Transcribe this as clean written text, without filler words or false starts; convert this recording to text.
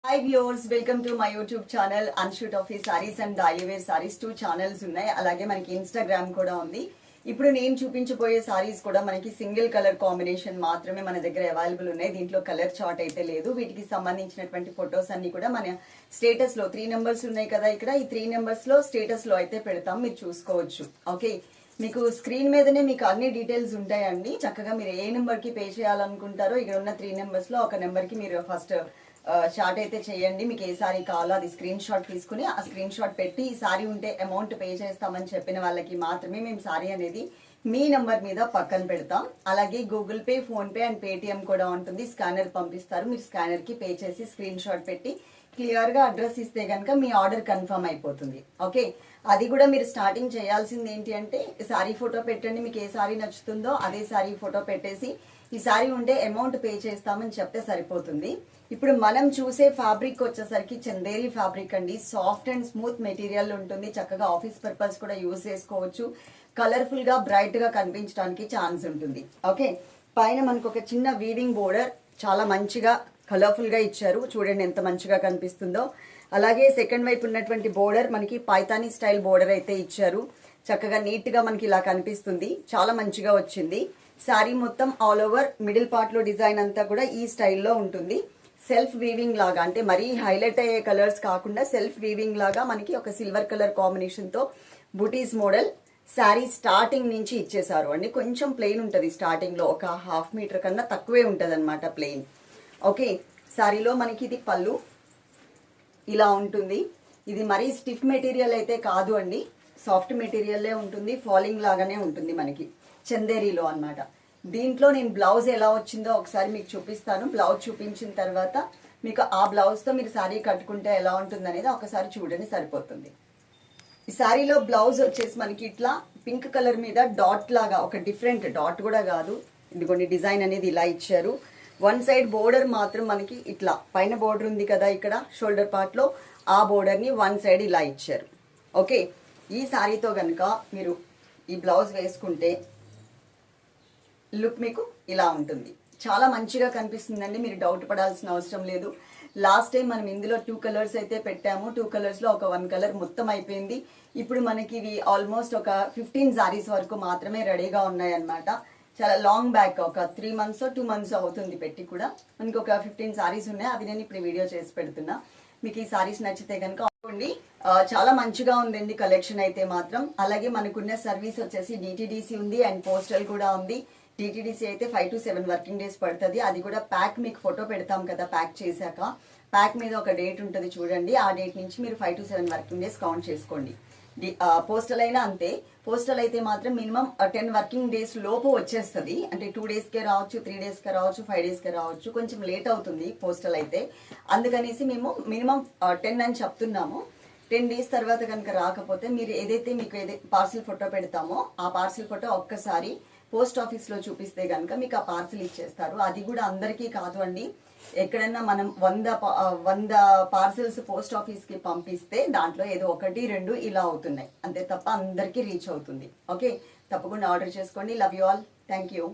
Hi viewers, welcome to my YouTube channel అన్షూట్ ఆఫీ saris and daily wear saris 2 channels ఉన్నాయి. అలాగే మనకి ఇన్స్టాగ్రామ్ కూడా ఉంది. ఇప్పుడు నేను చూపించబోయే సారీస్ కూడా మనకి సింగిల్ కలర్ కాంబినేషన్ మాత్రమే మన దగ్గర అవైలబుల్ ఉన్నాయి. దీంట్లో కలర్ చార్ట్ అయితే లేదు. వీటికి సంబంధించినటువంటి ఫొటోస్ అన్ని కూడా మన స్టేటస్ లో 3 నెంబర్స్ ఉన్నాయి కదా, ఇక్కడ ఈ 3 నెంబర్స్ లో స్టేటస్ లో అయితే పెడతాం, మీరు చూసుకోవచ్చు. ఓకే, మీకు స్క్రీన్ మీదనే మీకు అన్ని డీటెయిల్స్ ఉంటాయండి. చక్కగా మీరు ఏ నెంబర్ కి పే చేయాలనుకుంటారో ఇక్కడ ఉన్న 3 నెంబర్స్ లో ఒక నెంబర్ కి మీరు ఫస్ట్ షార్ట్ అయితే చేయండి. మీకు ఏ సారీ కావాలో అది స్క్రీన్ షాట్ తీసుకుని ఆ స్క్రీన్ షాట్ పెట్టి ఈ సారీ ఉంటే అమౌంట్ పే చేస్తామని చెప్పిన వాళ్ళకి మాత్రమే మేము సారీ అనేది మీ నంబర్ మీద పక్కన పెడతాం. అలాగే Google pay, phone pay and Paytm కూడా ఉంటుంది. స్కానర్ పంపిస్తారు, మీరు స్కానర్ కి పే చేసి స్క్రీన్ షాట్ పెట్టి క్లియర్ గా అడ్రస్ ఇస్తే కనుక మీ ఆర్డర్ కన్ఫర్మ్ అయిపోతుంది. ఓకే, అది కూడా మీరు స్టార్టింగ్ చేయాల్సింది ఏంటి అంటే సారీ ఫోటో పెట్టండి, మీకు ఏ సారీ నచ్చుతుందో అదే సారీ ఫోటో పెట్టేసి ఈ సారీ ఉంటే అమౌంట్ పే చేస్తామని చెప్తే సరిపోతుంది. ఇప్పుడు మనం చూసే ఫ్యాబ్రిక్ వచ్చేసరికి చందేరి ఫ్యాబ్రిక్ అండి. సాఫ్ట్ అండ్ స్మూత్ మెటీరియల్ ఉంటుంది. చక్కగా ఆఫీస్ పర్పస్ కూడా యూజ్ చేసుకోవచ్చు. కలర్ఫుల్ గా బ్రైట్ గా కనిపించడానికి ఛాన్స్ ఉంటుంది. ఓకే, పైన మనకు ఒక చిన్న వీవింగ్ బోర్డర్ చాలా మంచిగా కలర్ఫుల్ గా ఇచ్చారు. చూడండి ఎంత మంచిగా కనిపిస్తుందో. అలాగే సెకండ్ వైపు ఉన్నటువంటి బోర్డర్ మనకి పైతానీ స్టైల్ బోర్డర్ అయితే ఇచ్చారు. చక్కగా నీట్ గా మనకి ఇలా కనిపిస్తుంది. చాలా మంచిగా వచ్చింది. శారీ మొత్తం ఆల్ ఓవర్ మిడిల్ పార్ట్ లో డిజైన్ అంతా కూడా ఈ స్టైల్లో ఉంటుంది. సెల్ఫ్ వీవింగ్ లాగా, అంటే మరీ హైలైట్ అయ్యే కలర్స్ కాకుండా సెల్ఫ్ వీవింగ్ లాగా మనకి ఒక సిల్వర్ కలర్ కాంబినేషన్ తో బుటీస్ మోడల్ శారీ స్టార్టింగ్ నుంచి ఇచ్చేసారు అండి. కొంచెం ప్లెయిన్ ఉంటుంది స్టార్టింగ్ లో, ఒక హాఫ్ మీటర్ కన్నా తక్కువే ఉంటుంది అనమాట ప్లెయిన్. ఓకే, శారీలో మనకి ఇది పళ్ళు ఇలా ఉంటుంది. ఇది మరీ స్టిఫ్ మెటీరియల్ అయితే కాదు అండి, సాఫ్ట్ మెటీరియల్లే ఉంటుంది. ఫాలింగ్ లాగానే ఉంటుంది మనకి చందేరీలో అన్నమాట. దీంట్లో నేను బ్లౌజ్ ఎలా వచ్చిందో ఒకసారి మీకు చూపిస్తాను. బ్లౌజ్ చూపించిన తర్వాత మీకు ఆ బ్లౌజ్ తో మీరు శారీ కట్టుకుంటే ఎలా ఉంటుంది అనేది ఒకసారి చూడండి, సరిపోతుంది. ఈ శారీలో బ్లౌజ్ వచ్చేసి మనకి ఇట్లా పింక్ కలర్ మీద డాట్ లాగా, ఒక డిఫరెంట్ డాట్ కూడా కాదు, ఇదిగోండి డిజైన్ అనేది ఇలా ఇచ్చారు. వన్ సైడ్ బోర్డర్ మాత్రం మనకి ఇట్లా పైన బోర్డర్ ఉంది కదా ఇక్కడ షోల్డర్ పార్ట్ లో, ఆ బోర్డర్ ని వన్ సైడ్ ఇలా ఇచ్చారు. ఓకే, ఈ శారీతో కనుక మీరు ఈ బ్లౌజ్ వేసుకుంటే లుక్ మీకు ఇలా ఉంటుంది. చాలా మంచిగా కనిపిస్తుందండి, మీరు డౌట్ పడాల్సిన అవసరం లేదు. లాస్ట్ టైం మనం ఇందులో 2 కలర్స్ అయితే పెట్టాము. 2 కలర్స్ లో ఒక 1 కలర్ మొత్తం అయిపోయింది. ఇప్పుడు మనకి ఇవి ఆల్మోస్ట్ ఒక 15 సారీస్ వరకు మాత్రమే రెడీగా ఉన్నాయి అన్నమాట. చాలా లాంగ్ బ్యాక్, ఒక 3 మంత్స్ 2 మంత్స్ అవుతుంది పెట్టి కూడా. మనకి ఒక 15 సారీస్ ఉన్నాయి, అవి నేను ఇప్పుడు వీడియో చేసి పెడుతున్నా. మీకు ఈ సారీస్ నచ్చితే కనుక చాలా మంచిగా ఉందండి కలెక్షన్ అయితే మాత్రం. అలాగే మనకున్న సర్వీస్ వచ్చేసి డిటిడిసి ఉంది అండ్ పోస్టల్ కూడా ఉంది. డిటిడిసి అయితే 5 to 7 వర్కింగ్ డేస్ పడుతుంది. అది కూడా ప్యాక్ మీకు ఫోటో పెడతాం కదా, ప్యాక్ చేశాక ప్యాక్ మీద ఒక డేట్ ఉంటుంది చూడండి, ఆ డేట్ నుంచి మీరు 5 to 7 వర్కింగ్ డేస్ కౌంట్ చేసుకోండి. పోస్టల్ అయినా అంతే. పోస్టల్ అయితే మాత్రం మినిమం 10 వర్కింగ్ డేస్ లోపు వచ్చేస్తుంది. అంటే 2 days కే రావచ్చు, 3 days కే రావచ్చు, 5 days కే రావచ్చు. కొంచెం లేట్ అవుతుంది పోస్టల్ అయితే. అందుకనేసి మేము మినిమం 10 అని చెప్తున్నాము. 10 days తర్వాత కనుక రాకపోతే మీరు ఏదైతే మీకు పార్సిల్ ఫోటో పెడతామో ఆ పార్సిల్ ఫోటో ఒక్కసారి పోస్ట్ ఆఫీస్ లో చూపిస్తే కనుక మీకు ఆ పార్సిల్ ఇచ్చేస్తారు. అది కూడా అందరికీ కాదు అండి. ఎక్కడన్నా మనం 100 పార్సిల్స్ పోస్ట్ ఆఫీస్ కి పంపిస్తే దాంట్లో ఏదో 1, 2 ఇలా అవుతున్నాయి అంతే తప్ప అందరికీ రీచ్ అవుతుంది. ఓకే, తప్పకుండా ఆర్డర్ చేసుకోండి. Love you all, thank you.